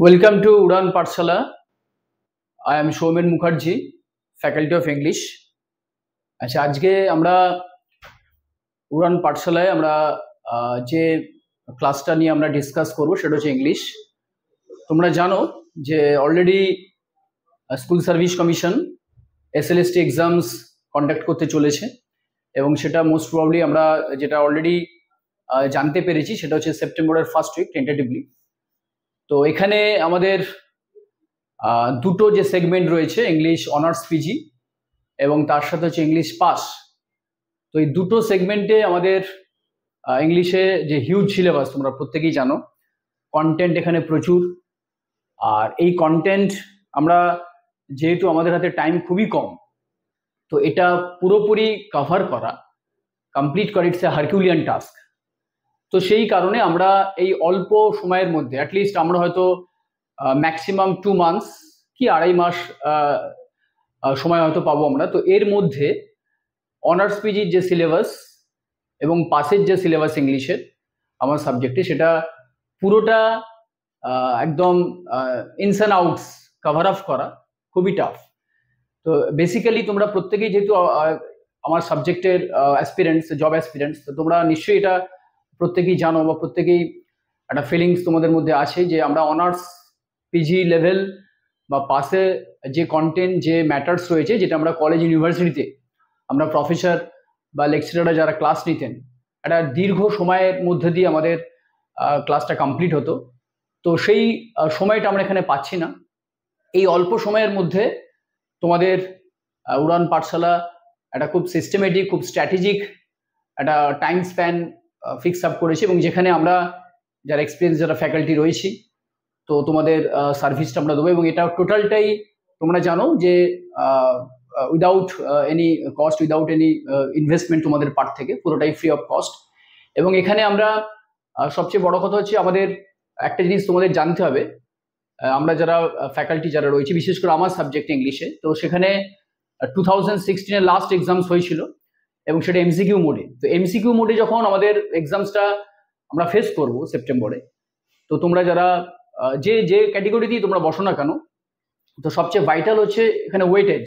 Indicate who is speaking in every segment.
Speaker 1: Welcome to Udan Pathshala. I am Shoumen Mukherjee, Faculty of English. আচ্ছা, আজকে আমরা উড়ান পাঠশালায় আমরা যে ক্লাসটা নিয়ে আমরা ডিসকাস করব সেটা হচ্ছে ইংলিশ। তোমরা জানো যে already school service commission SLST exams conduct করতে চলেছে এবং সেটা মোস্ট প্রবাবলি আমরা যেটা অলরেডি জানতে পেরেছি সেটা হচ্ছে সেপ্টেম্বরের ফার্স্ট উইক টেন্টেটিভলি। তো এখানে আমাদের দুটো যে সেগমেন্ট রয়েছে, ইংলিশ অনার্স পিজি এবং তার সাথে হচ্ছে ইংলিশ পাস। তো এই দুটো সেগমেন্টে আমাদের ইংলিশে যে হিউজ সিলেবাস তোমরা প্রত্যেকেই জানো, কন্টেন্ট এখানে প্রচুর। আর এই কন্টেন্ট আমরা যেহেতু আমাদের হাতে টাইম খুবই কম, তো এটা পুরোপুরি কভার করা, কমপ্লিট করা ইটস এ হারকিউলিয়ান টাস্ক। তো সেই কারণে আমরা এই অল্প সময়ের মধ্যে অ্যাটলিস্ট আমরা হয়তো ম্যাক্সিমাম 2 মান্থস কি 2.5 মাস সময় হয়তো পাবো আমরা। তো এর মধ্যে অনার্স পিজির যে সিলেবাস এবং পাসের যে সিলেবাস ইংলিশের আমার সাবজেক্টে, সেটা পুরোটা একদম ইনস অ্যান্ড আউটস কভার আপ করা খুবই টাফ। তো বেসিক্যালি তোমরা প্রত্যেকেই যেহেতু আমার সাবজেক্টের অ্যাসপিরেন্টস, জব অ্যাসপিরেন্টস, তো তোমরা নিশ্চয়ই এটা প্রত্যেকেই জানো বা প্রত্যেকেই একটা ফিলিংস তোমাদের মধ্যে আছে যে আমরা অনার্স পিজি লেভেল বা পাসে যে কন্টেন্ট, যে ম্যাটার্স রয়েছে, যেটা আমরা কলেজ ইউনিভার্সিটিতে আমরা প্রফেসর বা লেকচারাররা যারা ক্লাস নিতেন, একটা দীর্ঘ সময়ের মধ্যে দিয়ে আমাদের ক্লাসটা কমপ্লিট হতো। তো সেই সময়টা আমরা এখানে পাচ্ছি না। এই অল্প সময়ের মধ্যে তোমাদের উড়ান পাঠশালা একটা খুব সিস্টেমেটিক, খুব স্ট্র্যাটেজিক একটা টাইম স্প্যান ফিক্স আপ করেছি এবং যেখানে আমরা যারা এক্সপিরিয়েন্স, যারা ফ্যাকাল্টি রয়েছি, তো তোমাদের সার্ভিসটা আমরা দেবো। এবং এটা টোটালটাই তোমরা জানো যে without any cost, without any investment তোমাদের পার্ট থেকে, পুরোটাই ফ্রি অফ কস্ট। এবং এখানে আমরা সবচেয়ে বড় কথা হচ্ছে আমাদের একটা জিনিস তোমাদের জানতে হবে, আমরা যারা ফ্যাকাল্টি যারা রয়েছে, বিশেষ করে আমার সাবজেক্ট ইংলিশে, তো সেখানে 2016-এর লাস্ট এক্সামস হয়েছিল এবং সেটা এমসিকিউ মোডে। তো এমসিকিউ মোডে যখন আমাদের এক্সামসটা আমরা ফেস করব সেপ্টেম্বরে, তো তোমরা যারা যে যে ক্যাটেগরিতেই তোমরা বসো না কেন, তো সবচেয়ে ভাইটাল হচ্ছে এখানে ওয়েটেজ,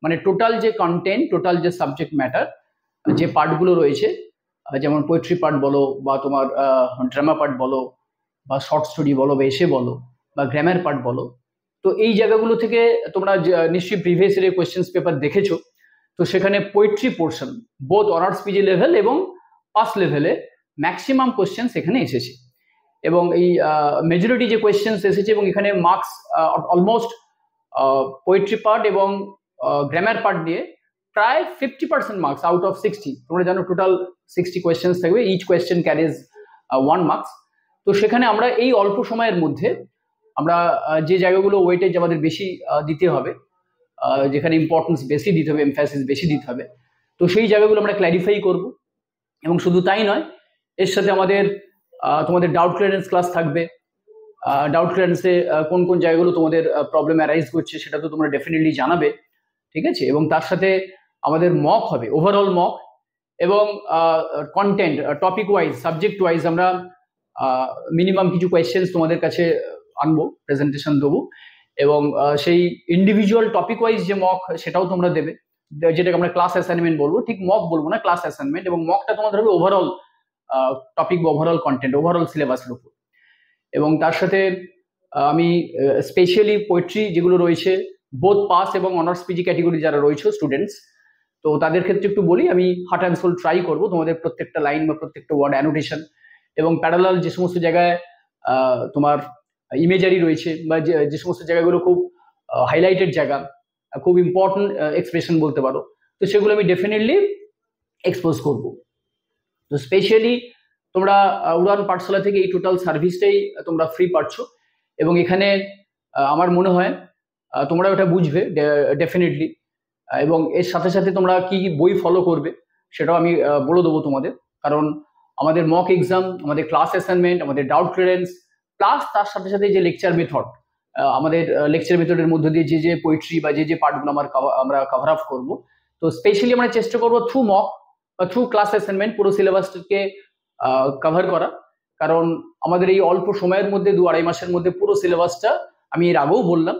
Speaker 1: মানে টোটাল যে কন্টেন্ট, টোটাল যে সাবজেক্ট ম্যাটার, যে পার্টগুলো রয়েছে, যেমন পোয়েট্রি পার্ট বলো বা তোমার ড্রামা পার্ট বলো বা শর্ট স্টোরি বলো বা এসে বলো বা গ্রামার পার্ট বলো, তো এই জায়গাগুলো থেকে তোমরা নিশ্চয়ই প্রিভিয়াস ইয়ারের কোয়েশ্চেন্স পেপার দেখেছো। তো সেখানে poetry portion both honours PG level এবং পাস লেভেলে ম্যাক্সিমাম কোয়েশ্চেন্স এখানে এসেছে এবং এই মেজরিটি যে কোয়েশ্চেন্স এসেছে এবং এখানে মার্কস অলমোস্ট পোয়েট্রি পার্ট এবং গ্রামার পার্ট দিয়ে প্রায় 50% মার্কস আউট অফ 60। তোমরা জানো টোটাল 60 কোয়েশ্চেন্স থাকবে, ইচ কোয়েশ্চেন ক্যারিজ 1 মার্কস। তো সেখানে আমরা এই অল্প সময়ের মধ্যে আমরা যে জায়গাগুলো ওয়েটেজ আমাদের বেশি দিতে হবে, যেখানে ইম্পর্টেন্স বেশি দিতে হবে, এমফ্যাসিস বেশি দিতে হবে, তো সেই জায়গাগুলো আমরা ক্ল্যারিফাই করব। এবং শুধু তাই নয়, এর সাথে আমাদের তোমাদের ডাউট ক্লিয়ারেন্স ক্লাস থাকবে। ডাউট ক্লিয়ারেন্সে কোন কোন জায়গাগুলো তোমাদের প্রবলেম অ্যারাইজ করছে সেটা তো তোমরা ডেফিনেটলি জানাবে, ঠিক আছে। এবং তার সাথে আমাদের মক হবে, ওভারঅল মক, এবং content topic wise, subject wise আমরা মিনিমাম কিছু কোয়েশ্চেন্স তোমাদের কাছে আনবো, প্রেজেন্টেশন দেবো। এবং সেই ইন্ডিভিজুয়াল টপিক ওয়াইজ যে মক, সেটাও তোমরা দেবে, যেটাকে আমরা ক্লাস অ্যাসাইনমেন্ট বলবো, ঠিক মক বলবো না, ক্লাস অ্যাসাইনমেন্ট। এবং মকটা তোমাদের হবে ওভারঅল টপিক বা ওভারঅল কন্টেন্ট, ওভারঅল সিলেবাসের উপর। এবং তার সাথে আমি স্পেশালি পোয়েট্রি যেগুলো রয়েছে, বোথ পাস এবং অনার্স পিজি ক্যাটেগরি যারা রয়েছে স্টুডেন্টস, তো তাদের ক্ষেত্রে একটু বলি, আমি হার্ট অ্যান্ড সোল ট্রাই করবো তোমাদের প্রত্যেকটা লাইন বা প্রত্যেকটা ওয়ার্ড অ্যানোটেশন এবং প্যারালাল যে সমস্ত জায়গায় তোমার ইমেজারি রয়েছে বা যে সমস্ত জায়গাগুলো খুব হাইলাইটেড জায়গা, খুব ইম্পর্টেন্ট এক্সপ্রেশন বলতে পারো, তো সেগুলো আমি ডেফিনেটলি এক্সপোজ করব। তো স্পেশালি তোমরা উড়ান পাঠশালা থেকে এই টোটাল সার্ভিসটাই তোমরা ফ্রি পাচ্ছ। এবং এখানে আমার মনে হয় তোমরা ওটা বুঝবে ডেফিনেটলি। এবং এর সাথে সাথে তোমরা কি কি বই ফলো করবে সেটাও আমি বলে দেবো তোমাদের, কারণ আমাদের মক এক্সাম, আমাদের ক্লাস অ্যাসাইনমেন্ট, আমাদের ডাউট ক্লিয়ারেন্স, প্লাস তার সাথে সাথে যে লেকচার মেথড, আমাদের লেকচার মেথডের মধ্যে দিয়ে যে যে পোয়েট্রি বা যে যে পার্টগুলো আমরা কভার আপ করবো, তো স্পেশালি আমরা চেষ্টা করবো থ্রু মক বা থ্রু ক্লাস অ্যাসাইনমেন্ট পুরো সিলেবাসকে কভার করা। কারণ আমাদের এই অল্প সময়ের মধ্যে 2-2.5 মাসের মধ্যে পুরো সিলেবাসটা, আমি এর আগেও বললাম,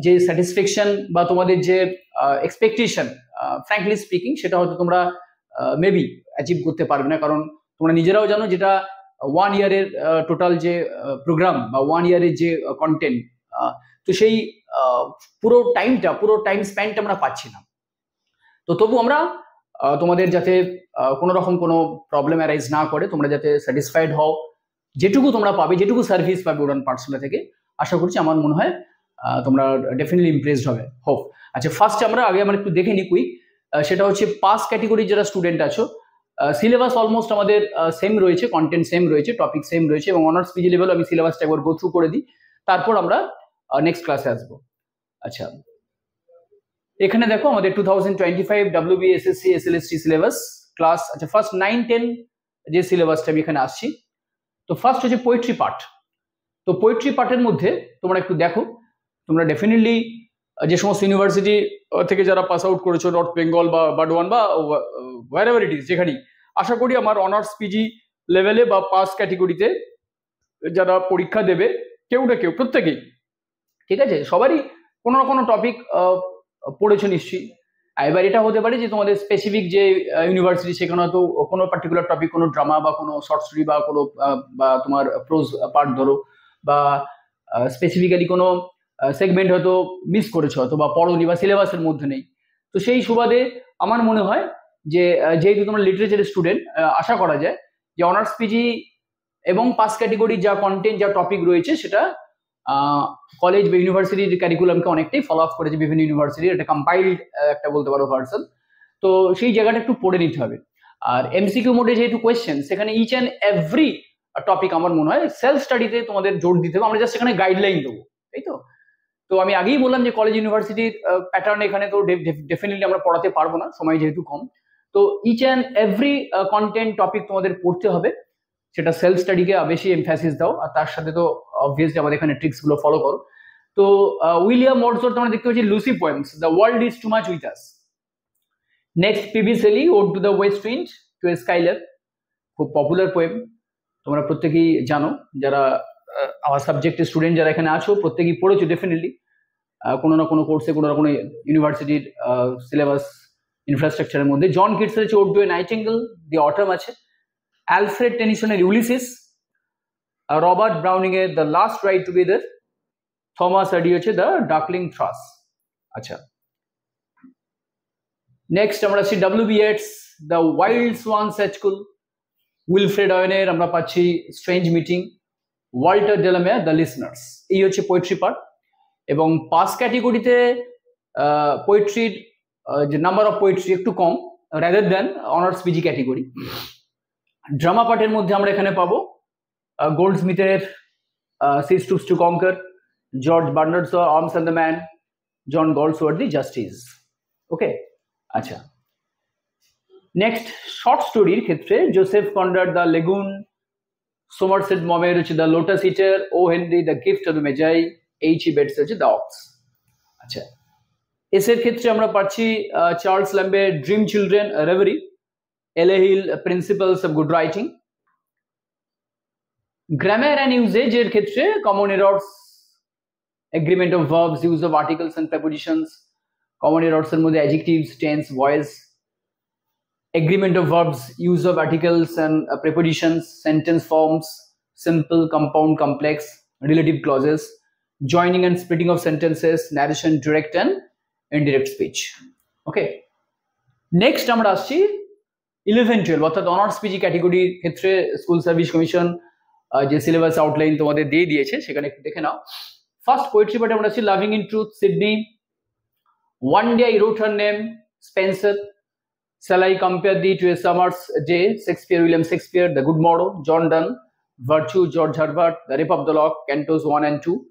Speaker 1: যে স্যাটিসফ্যাকশন বা তোমাদের যে এক্সপেকটেশন, ফ্র্যাঙ্কলি স্পিকিং, সেটা হয়তো তোমরা মেবি অ্যাচিভ করতে পারবে না, কারণ তোমরা নিজেরাও জানো যেটা 1 ইয়ারের টোটাল যে প্রোগ্রাম বা 1 ইয়ারের যে কন্টেন্ট, তো সেই পুরো টাইম স্প্যানটা আমরা পাচ্ছি না। তো তবু আমরা তোমাদের যাতে কোনো রকম কোনো প্রবলেম অ্যারাইজ না করে, তোমরা যাতে স্যাটিসফাইড হও, যেটুকু তোমরা পাবে, যেটুকু সার্ভিস পাবে উড়ান পাঠশালা থেকে, আশা করছি, আমার মনে হয় তোমরা ডেফিনেটলি ইমপ্রেসড হবে, হোপ। আচ্ছা, ফার্স্ট আমরা একটু দেখে নিই কুইক, সেটা হচ্ছে পাস ক্যাটেগরির যারা স্টুডেন্ট আছো, সিলেবাস অলমোস্ট আমাদের সেম রয়েছে, কন্টেন্ট সেম রয়েছে, টপিক সেম রয়েছে, এবং অনার্স পিজি লেভেল আমি সিলেবাসটা একবার গো থ্রু করে দিই, তারপর আমরা নেক্সট ক্লাসে আসবো। আচ্ছা, এখানে দেখো আমাদের 2025 WBA SSC SLST syllabus class. আচ্ছা, ফার্স্ট 9-10 যে সিলেবাসটা আমি এখানে আসছি। তো ফার্স্ট হচ্ছে পোয়েট্রি পার্ট। তো পোয়েট্রি পার্টের মধ্যে তোমরা একটু দেখো, তোমরা ডেফিনেটলি যে সমস্ত ইউনিভার্সিটি থেকে যারা পাস আউট করেছো, নর্থ বেঙ্গল বা বার্ডওয়ান বা হোয়ারএভার ইট ইজ, যেখানেই, আশা করি আমার অনার্স পিজি লেভেলে বা পাস ক্যাটেগরিতে যারা পরীক্ষা দেবে, কেউ না কেউ, প্রত্যেকেই, ঠিক আছে, সবারই কোনো না কোনো টপিক পড়েছো নিশ্চয়ই। এবার এটা হতে পারে যে তোমাদের স্পেসিফিক যে ইউনিভার্সিটি, সেখানে হয়তো কোনো পার্টিকুলার টপিক, কোনো ড্রামা বা কোনো শর্ট স্টোরি বা কোনো বা তোমার প্রোজ পার্ট ধরো, বা স্পেসিফিক্যালি কোনো সেগমেন্ট হয়তো মিস করেছো, হয়তো বা পড়োনি বা সিলেবাসের মধ্যে নেই। তো সেই সুবাদে আমার মনে হয় যে যেহেতু তোমরা লিটারেচারের স্টুডেন্ট, আশা করা যায় যে অনার্স পিজি এবং পাস ক্যাটেগরির যা কন্টেন্ট, যা টপিক রয়েছে, সেটা কলেজ বা ইউনিভার্সিটির ক্যারিকুলামকে অনেকটাই ফলো আপ করেছে বিভিন্ন ইউনিভার্সিটির, একটা কম্পাইল্ড একটা বলতে পারো ভার্সন। তো সেই জায়গাটা একটু পড়ে নিতে হবে। আর এমসিকিউ মোডে যেহেতু কোয়েশ্চেন, সেখানে ইচ অ্যান্ড এভরি টপিক আমার মনে হয় সেলফ স্টাডিতে তোমাদের জোর দিতে হবে। আমরা জাস্ট এখানে গাইডলাইন দেবো, তাই তো। তো আমি আগেই বললাম যে কলেজ ইউনিভার্সিটির প্যাটার্ন এখানে তো ডেফিনেটলি আমরা পড়াতে পারবো না, সময় যেহেতু কম। তো each and every content topic তোমাদের পড়তে হবে, সেটা সেলফ স্টাডিকে বেশি এমফ্যাসিস দাও, আর তার সাথে তো অবভিয়াসলি আমাদের এখানে ট্রিক্স গুলো ফলো করো। তো উইলিয়াম ওয়ার্ডসওয়ার্থ আমরা দেখতে পাচ্ছি Lucy poems, the world is too much with us. Next P B Shelley, ode to the west wind to a skylark, খুব পপুলার পোয়েম, তোমরা প্রত্যেকেই জানো, যারা আমার সাবজেক্টের স্টুডেন্ট যারা এখানে আছো, প্রত্যেকেই পড়েছো ডেফিনেটলি কোনো না কোনো কোর্সে, কোনো না কোনো ইউনিভার্সিটির সিলেবাস ইনফ্রাস্ট্রাকচারের মধ্যে। জন কিটসের হচ্ছে ode to a nightingale, the autumn আছে। অ্যালফ্রেড টেনিসনের ইউলিসিস, রবার্ট ব্রাউনিং এর the last ride together, Thomas Hardy হচ্ছে দ্য ডার্কলিং থ্রাস। আচ্ছা, নেক্সট আমরা আসছি WB Yeats, the wild swan at Coole, Wilfred ওয়েনের আমরা পাচ্ছি strange meeting, Walter De la Mare the listeners. এই হচ্ছে পোয়েট্রি পার্ট। এবং পাস ক্যাটেগরিতে পোয়েট্রির যে নাম্বার অফ পোয়েট্রি একটু কম rather than honours PG category. Drama পার্টের মধ্যে আমরা এখানে পাবো গোল্ডস্মিথের she's to conquer, George Bernard's arms and the man, John Galsworthy the justice. Okay, আচ্ছা, নেক্সট শর্ট স্টোরির ক্ষেত্রে Joseph Conrad the lagoon, Somerset মমের হচ্ছে the lotus eater, O Henry the gift of the magi, H.E. Bates হচ্ছে the ox. আচ্ছা, এসের ক্ষেত্রে আমরা পাচ্ছি চার্লস ল্যাম্বের ড্রিম চিলড্রেন, রেভারি, এলে Hill principles of good writing. Grammar and usage এর ক্ষেত্রে common errors, agreement of verbs, use of articles and prepositions. Common errors এর মধ্যে adjectives, tense, voice, agreement of verbs, use of articles and prepositions, sentence forms, simple, compound, complex, relative clauses, joining and splitting of sentences, narration, direct and indirect speech. Okay, next আমরা আসছি 11-12 অর্থাৎ honours PG ক্যাটেগরির ক্ষেত্রে school service commission যে syllabus outline তোমাদের দিয়ে দিয়েছে, সেখানে একটু দেখে নাও। ফার্স্ট পোয়েট্রি পার্টে আমরা আছি loving in truth, Sydney, one day I রোট her name, Spencer, Shall I compare thee to a summer's day, Shakespeare, William Shakespeare, The Good Morrow, John Donne, Virtue, George Herbert, The Rape of the Lock, Cantos 1 and 2.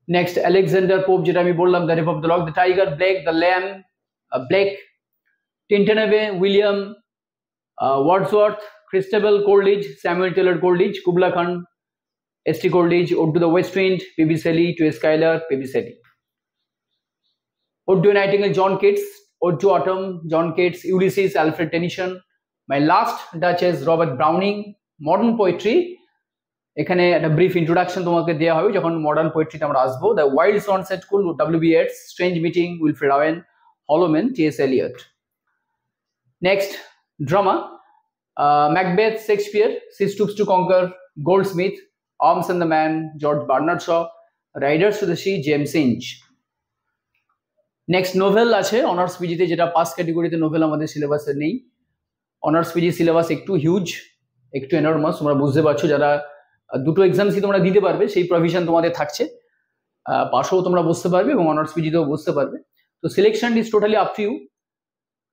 Speaker 1: Next, Alexander Pope, যেটা আমি বললাম, The Rape of the Lock, The Tiger, Blake, The Lamb, Blake, Tintineve, William Wordsworth, Christabel Coleridge, Samuel Taylor Coleridge, Kubla Khan, S.T. Coleridge, Ode to the West Wind, P.B. Shelley, To a Skylar, P.B. Shelley. Ode to a Nightingale, John Keats, Ode to Autumn, John Keats, Ulysses, Alfred Tennyson, My Last Duchess, Robert Browning, modern poetry, এখানে একটা brief introduction তোমাকে দেওয়া হবে যখন modern পোয়েট্রিতে আমরা আসবো। The wild swans at Coole, W B. Yeats, strange meeting, Wilfred Owen, hollow men, T S. Eliot. Next drama, Macbeth, Shakespeare, she stoops to conquer, Goldsmith, arms and the man, George Bernard Shaw, riders to the sea, James Synge. Next novel আছে honours পিজিতে, যেটা pass ক্যাটেগরিতে novel আমাদের সিলেবাসে নেই। Honours PG syllabus একটু huge, একটু enormous, তোমরা বুঝতে পারছো। যারা দুটো এক্সামসই তোমরা দিতে পারবে সেই প্রভিশন তোমাদের থাকছে, পাশেও তোমরা বসতে পারবে এবং অনার্স পিজিতেও বসতে পারবে। তো selection is totally up to you.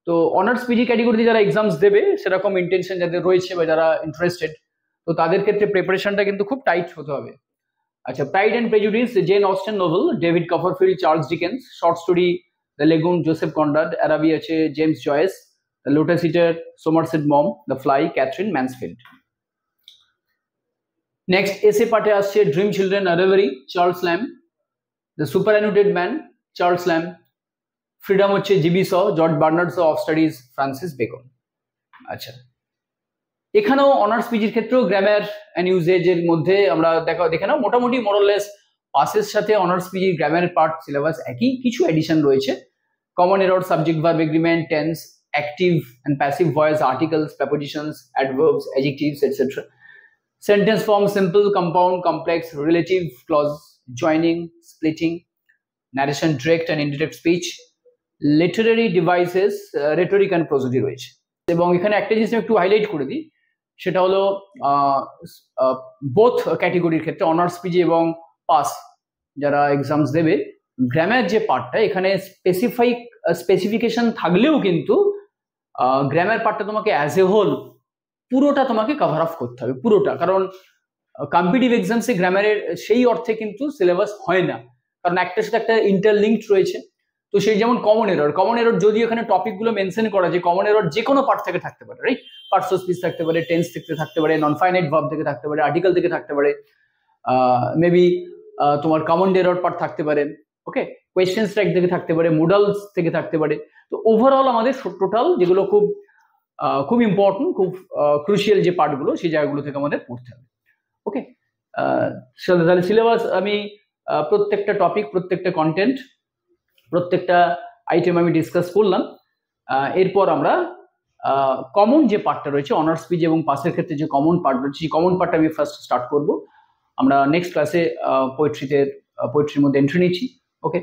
Speaker 1: তো অনার্স পিজি ক্যাটেগরিতে যারা এক্সামস দেবে সেরকম ইন্টেনশন যাদের রয়েছে বা যারা ইন্টারেস্টেড, তো তাদের ক্ষেত্রে প্রিপারেশনটা কিন্তু খুব টাইট হতে হবে। আচ্ছা, pride and prejudice, Jane Austen novel, David Copperfield, Charles Dickens, short story, the lagoon, Joseph Conrad, Araby আছে James Joyce, the lotus eater, Somerset Maugham, the fly, Katherine Mansfield. Next essay পার্টে আসছে dream children, a reverie, Charles Lamb, the superannuated man, Charles Lamb, freedom হচ্ছে G B Shaw, George Bernard Shaw, of studies Francis Bacon. আচ্ছা, এখানেও honours পিজির ক্ষেত্রেও grammar and ইউজেজের মধ্যে আমরা দেখে নাও মোটামুটি মোরলেস পাসের সাথে অনার্স পিজির গ্রামার পার্ট সিলেবাস একই, কিছু এডিশন রয়েছে। Common error, subject verb agreement, tense, active and passive voice, articles, prepositions, adverbs, adjectives, etcetera. Sentence form, simple, compound, complex, relative, clause, joining, splitting, narration, direct and indirect speech, literary devices, rhetoric and prosody রয়েছে। এবং এখানে একটা জিনিস আমি একটু highlight করে দিই, সেটা হলো বোথ ক্যাটেগরির ক্ষেত্রে অনার্স পিজি এবং পাস যারা এক্সামস দেবে, গ্রামার যে পার্টটা এখানে স্পেসিফিকেশন থাকলেও কিন্তু গ্রামার পার্টটা তোমাকে অ্যাজ এ হোল পুরোটা তোমাকে কভার আপ করতে হবে, পুরোটা। কারণ কম্পিটিটিভ এক্সামসে গ্রামারের সেই অর্থে কিন্তু সিলেবাস হয় না, কারণ একটার সাথে একটা ইন্টারলিঙ্কড রয়েছে। তো সেই যেমন কমন এরর যদি এখানে টপিকগুলো মেনশন করা যে কমন এরর যে কোনো পার্ট থেকে থাকতে পারে, রাইট? পার্টস অফ স্পিচ থাকতে পারে, টেন্স থেকে থাকতে পারে, নন ফাইনাইট ভার্ব থেকে থাকতে পারে, আর্টিকেল থেকে থাকতে পারে, মেবি তোমার কমন এরর পার্ট থাকতে পারে, ওকে, কোয়েশ্চেন ট্র্যাক থেকে থাকতে পারে, মোডালস থেকে থাকতে পারে। তো ওভারঅল আমাদের টোটাল যেগুলো খুব ইম্পর্টেন্ট, খুব ক্রুশিয়াল যে পার্টগুলো সেই জায়গাগুলো থেকে আমাদের পড়তে হবে, ওকে। তাহলে সিলেবাস আমি প্রত্যেকটা টপিক, প্রত্যেকটা কন্টেন্ট, প্রত্যেকটা আইটেম আমি ডিসকাস করলাম। এরপর আমরা কমন যে পার্টটা রয়েছে অনার্স পিজি এবং পাসের ক্ষেত্রে যে কমন পার্ট রয়েছে সেই কমন পার্টটা আমি ফার্স্ট স্টার্ট করব। আমরা নেক্সট ক্লাসে পোয়েট্রির মধ্যে এন্ট্রি নিচ্ছি, ওকে।